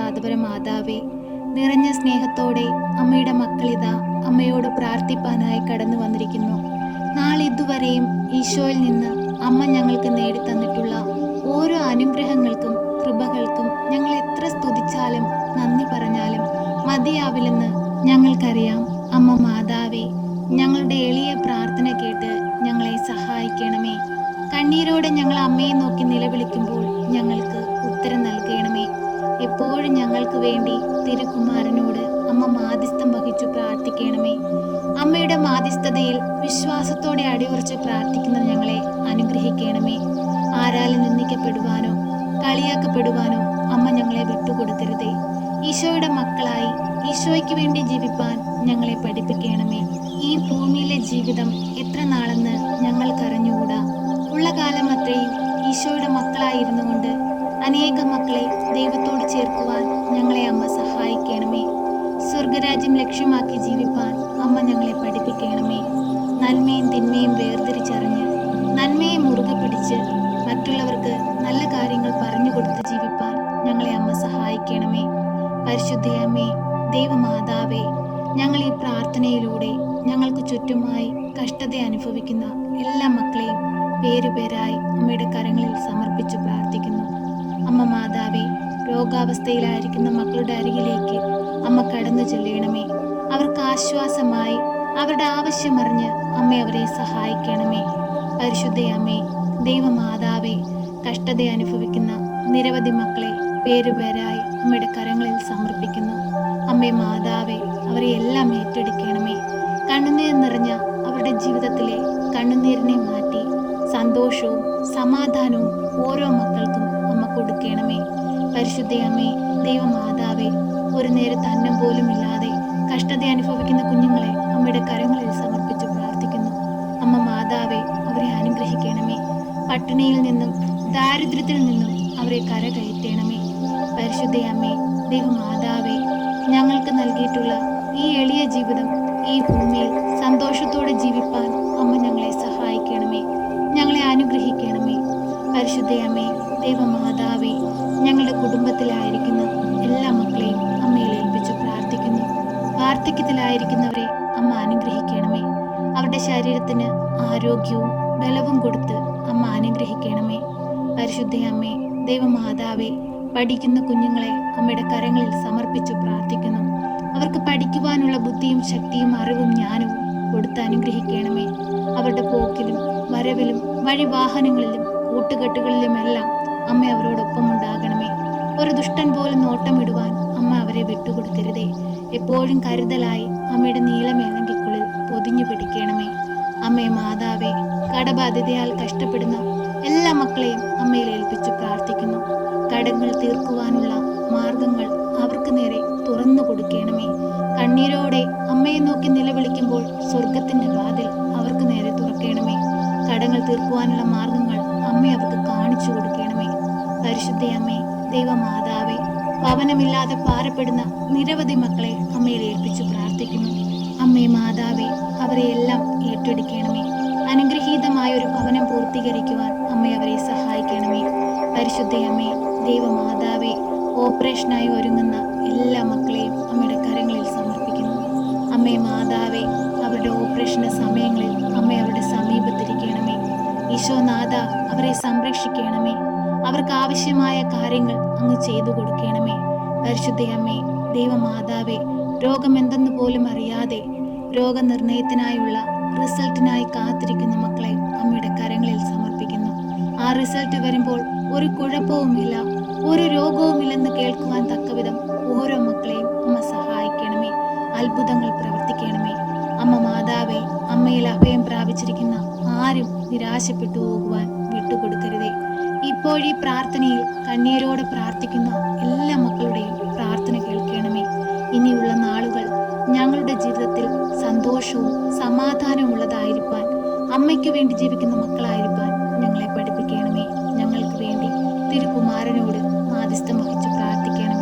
ആദപര മാതാവേ, നിറഞ്ഞ സ്നേഹത്തോടെ അമ്മയുടെ മക്കളിതാ അമ്മയോട് പ്രാർത്ഥിപ്പാനായി കടന്നു വന്നിരിക്കുന്നു. നാളിതുവരെയും ഈശോയിൽ നിന്ന് അമ്മ ഞങ്ങൾക്ക് നേടിത്തന്നിട്ടുള്ള ഓരോ അനുഗ്രഹങ്ങൾക്കും കൃപകൾക്കും ഞങ്ങൾ എത്ര സ്തുതിച്ചാലും നന്ദി പറഞ്ഞാലും മതിയാവില്ലെന്ന് ഞങ്ങൾക്കറിയാം. അമ്മ മാതാവേ, ഞങ്ങളുടെ എളിയ പ്രാർത്ഥന കേട്ട് ഞങ്ങളെ സഹായിക്കണമേ. കണ്ണീരോടെ ഞങ്ങൾ അമ്മയെ നോക്കി നിലവിളിക്കുമ്പോൾ ഞങ്ങൾക്ക് ഉത്തരം നൽകണമേ. എപ്പോഴും ഞങ്ങൾക്ക് വേണ്ടി തിരുകുമാരനോട് അമ്മ മാധ്യസ്ഥം വഹിച്ചു പ്രാർത്ഥിക്കണമേ. അമ്മയുടെ മാധ്യസ്ഥതയിൽ വിശ്വാസത്തോടെ അടിയുറച്ച് പ്രാർത്ഥിക്കുന്ന ഞങ്ങളെ അനുഗ്രഹിക്കണമേ. ആരാലും നിന്ദിക്കപ്പെടുവാനോ കളിയാക്കപ്പെടുവാനോ അമ്മ ഞങ്ങളെ വിട്ടുകൊടുക്കരുതേ. ഈശോയുടെ മക്കളായി ഈശോയ്ക്ക് വേണ്ടി ജീവിപ്പാൻ ഞങ്ങളെ പഠിപ്പിക്കണമേ. ഈ ഭൂമിയിലെ ജീവിതം എത്ര നാളെന്ന് ഞങ്ങൾക്കറിഞ്ഞുകൂടാ. ഉള്ള കാലം അത്രയും ഈശോയുടെ മക്കളായിരുന്നു കൊണ്ട് അനേകം മക്കളെ ദൈവത്തോട് ചേർക്കുവാൻ ഞങ്ങളെ അമ്മ സഹായിക്കണമേ. സ്വർഗരാജ്യം ലക്ഷ്യമാക്കി ജീവിപ്പാൻ അമ്മ ഞങ്ങളെ പഠിപ്പിക്കണമേ. നന്മയും തിന്മയും വേർതിരിച്ചറിഞ്ഞ് നന്മയെ മുറുകെ പിടിച്ച് മറ്റുള്ളവർക്ക് നല്ല കാര്യങ്ങൾ പറഞ്ഞു കൊടുത്ത് ജീവിപ്പാൻ ഞങ്ങളെ അമ്മ സഹായിക്കണമേ. പരിശുദ്ധയമ്മേ, ദൈവമാതാവേ, ഞങ്ങൾ ഈ പ്രാർത്ഥനയിലൂടെ ഞങ്ങൾക്ക് ചുറ്റുമായി കഷ്ടത അനുഭവിക്കുന്ന എല്ലാ മക്കളെയും പേരുപേരായി അമ്മയുടെ കരങ്ങളിൽ സമർപ്പിച്ചു പ്രാർത്ഥിക്കുന്നു. അമ്മ മാതാവേ, രോഗാവസ്ഥയിലായിരിക്കുന്ന മക്കളുടെ അരികിലേക്ക് അമ്മ കടന്നു ചെല്ലണമേ. അവർക്ക് ആശ്വാസമായി അവരുടെ ആവശ്യമറിഞ്ഞ് അമ്മ അവരെ സഹായിക്കണമേ. പരിശുദ്ധയമ്മേ, ദൈവമാതാവേ, കഷ്ടത അനുഭവിക്കുന്ന നിരവധി മക്കളെ പേരുപേരായി അമ്മയുടെ കരങ്ങളിൽ സമർപ്പിക്കുന്നു. അമ്മേ മാതാവേ, അവരെ എല്ലാം ഏറ്റെടുക്കണമേ. കണ്ണുനീർ നിറഞ്ഞ അവരുടെ ജീവിതത്തിലെ കണ്ണുനീരിനെ മാറ്റി സന്തോഷവും സമാധാനവും ഓരോ മക്കൾക്കും അമ്മ കൊടുക്കണമേ. പരിശുദ്ധയമ്മേ, ദൈവമാതാവേ, ഒരു നേരത്തെ അന്നം പോലും ഇല്ലാതെ കഷ്ടത അനുഭവിക്കുന്ന കുഞ്ഞുങ്ങളെ അമ്മയുടെ കരങ്ങളിൽ സമർപ്പിച്ചു പ്രാർത്ഥിക്കുന്നു. അമ്മ മാതാവേ, അവരെ അനുഗ്രഹിക്കണമേ. പട്ടിണിയിൽ നിന്നും ദാരിദ്ര്യത്തിൽ നിന്നും അവരെ കരകയറ്റണമേ. പരിശുദ്ധയമ്മേ, ദൈവമാതാവേ, ഞങ്ങൾക്ക് നൽകിയിട്ടുള്ള ഈ എളിയ ജീവിതം ഈ ഭൂമിയിൽ സന്തോഷത്തോടെ ജീവിപ്പാൻ അമ്മ ഞങ്ങളെ സഹായിക്കണമേ. ഞങ്ങളെ അനുഗ്രഹിക്കണമേ. പരിശുദ്ധയമ്മേ, ദൈവമാതാവേ, ഞങ്ങളുടെ കുടുംബത്തിലായിരിക്കുന്ന എല്ലാ മക്കളെയും അമ്മയിൽ ഏൽപ്പിച്ചു പ്രാർത്ഥിക്കുന്നു. വാർദ്ധക്യത്തിലായിരിക്കുന്നവരെ അമ്മ അനുഗ്രഹിക്കണമേ. അവരുടെ ശരീരത്തിന് ആരോഗ്യവും ബലവും കൊടുത്ത് അമ്മ അനുഗ്രഹിക്കണമേ. പരിശുദ്ധയമ്മേ, ദൈവമാതാവേ, പഠിക്കുന്ന കുഞ്ഞുങ്ങളെ അമ്മയുടെ കരങ്ങളിൽ സമർപ്പിച്ചു പ്രാർത്ഥിക്കുന്നു. അവർക്ക് പഠിക്കുവാനുള്ള ബുദ്ധിയും ശക്തിയും അറിവും ജ്ഞാനവും കൊടുത്ത് അനുഗ്രഹിക്കണമേ. അവരുടെ പോക്കിലും വരവിലും വഴിവാഹനങ്ങളിലും കൂട്ടുകെട്ടുകളിലുമെല്ലാം അമ്മ അവരോടൊപ്പം ഉണ്ടാകണമേ. ഒരു ദുഷ്ടൻ പോലും നോട്ടമിടുവാൻ അമ്മ അവരെ വിട്ടുകൊടുക്കരുതേ. എപ്പോഴും കരുതലായി അമ്മയുടെ നീലമേലങ്കിക്കുള്ളിൽ പൊതിഞ്ഞു പിടിക്കണമേ. അമ്മേ മാതാവേ, കടബാധ്യതയാൽ കഷ്ടപ്പെടുന്ന എല്ലാ മക്കളെയും അമ്മയിൽ ഏൽപ്പിച്ചു പ്രാർത്ഥിക്കുന്നു. കടങ്ങൾ തീർക്കുവാനുള്ള മാർഗങ്ങൾ അവർക്ക് നേരെ തുറന്നു കൊടുക്കണമേ. കണ്ണീരോടെ അമ്മയെ നോക്കി നിലവിളിക്കുമ്പോൾ സ്വർഗത്തിന്റെ വാതിൽ അവർക്ക് നേരെ തുറക്കണമേ. കടങ്ങൾ തീർക്കുവാനുള്ള മാർഗങ്ങൾ അമ്മ അവർക്ക് കാണിച്ചു കൊടുക്കണമേ. പരിശുദ്ധയമ്മേ, ദൈവമാതാവേ, ഭവനമില്ലാതെ പാരപ്പെടുന്ന നിരവധി മക്കളെ അമ്മയിൽ ഏൽപ്പിച്ചു പ്രാർത്ഥിക്കുന്നു. അമ്മേ മാതാവേ, അവരെ എല്ലാം ഏറ്റെടുക്കണമേ. അനുഗ്രഹീതമായ ഒരു ഭവനം പൂർത്തീകരിക്കുവാൻ അമ്മ അവരെ സഹായിക്കണമേ. പരിശുദ്ധയമ്മേ, ദൈവമാതാവേ, ഓപ്പറേഷനായി ഒരുങ്ങുന്ന എല്ലാ മക്കളെയും അമ്മയുടെ കരങ്ങളിൽ സമർപ്പിക്കുന്നു. അമ്മേ മാതാവേ, അവരുടെ ഓപ്പറേഷന്റെ സമയങ്ങളിൽ അമ്മ അവരുടെ സമീപത്തിരിക്കണമേ. ഈശോനാഥ, അവരെ സംരക്ഷിക്കണമേ. അവർക്ക് ആവശ്യമായ കാര്യങ്ങൾ അങ്ങ് ചെയ്തു കൊടുക്കണമേ. പരിശുദ്ധയമ്മേ, ദൈവമാതാവേ, രോഗമെന്തെന്ന് പോലും അറിയാതെ രോഗനിർണയത്തിനായുള്ള റിസൾട്ടിനായി കാത്തിരിക്കുന്ന മക്കളെ അമ്മയുടെ കരങ്ങളിൽ സമർപ്പിക്കുന്നു. ആ റിസൾട്ട് വരുമ്പോൾ ഒരു കുഴപ്പവുമില്ല, ഒരു രോഗവുമില്ലെന്ന് കേൾക്കുവാൻ തക്കവിധം ഓരോ മക്കളെയും അമ്മ സഹായിക്കണമേ. അത്ഭുതങ്ങൾ പ്രവർത്തിക്കണമേ. അമ്മ മാതാവേ, അമ്മയിൽ അഭയം പ്രാപിച്ചിരിക്കുന്ന ആരും നിരാശപ്പെട്ടു പോകുവാൻ വിട്ടുകൊടുക്കരുതേ. ഇപ്പോഴീ പ്രാർത്ഥനയിൽ കണ്ണീരോടെ പ്രാർത്ഥിക്കുന്ന എല്ലാ മക്കളുടെയും പ്രാർത്ഥന കേൾക്കണമേ. ഇനിയുള്ള നാളുകൾ ഞങ്ങളുടെ ജീവിതത്തിൽ സന്തോഷവും സമാധാനവും ഉള്ളതായിരിക്കാൻ അമ്മയ്ക്ക് വേണ്ടി ജീവിക്കുന്ന മക്കളായിരിക്കാൻ ഞങ്ങളെ പഠിപ്പിക്കണമേ. ഞങ്ങൾക്ക് വേണ്ടി തിരുകുമാരനോട് മാധ്യസ്ഥം വഹിച്ചു പ്രാർത്ഥിക്കണം.